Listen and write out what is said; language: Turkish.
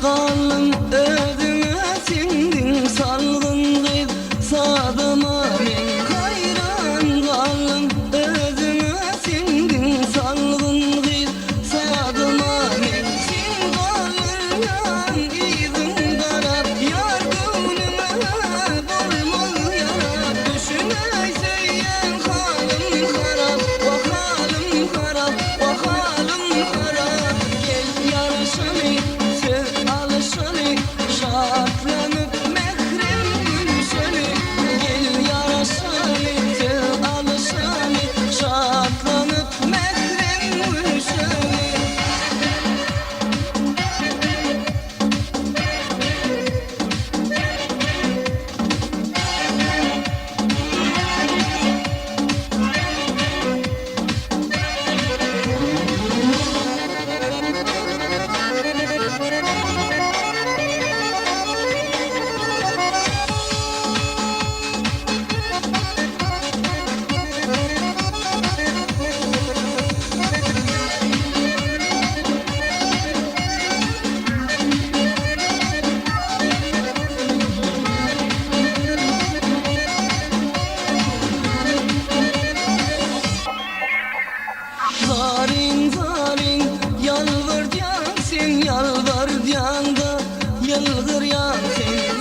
kalın özüne sindin salgın kız sadıma men hayran kalın özüne sindin salgın kız sadıma men sin kalıryan izin karab yar gönlüme bolmaz yarab düşüney söyleyen halim harap bakalım harap bakalım harap gel yarışani sev alışani şartlanıp mehrem gülüşeni gel yarışani sev alışani şartlanıp mehrem gülüşeni. Zarin zarin yalvar can sen yalvar can da yalvar ya sen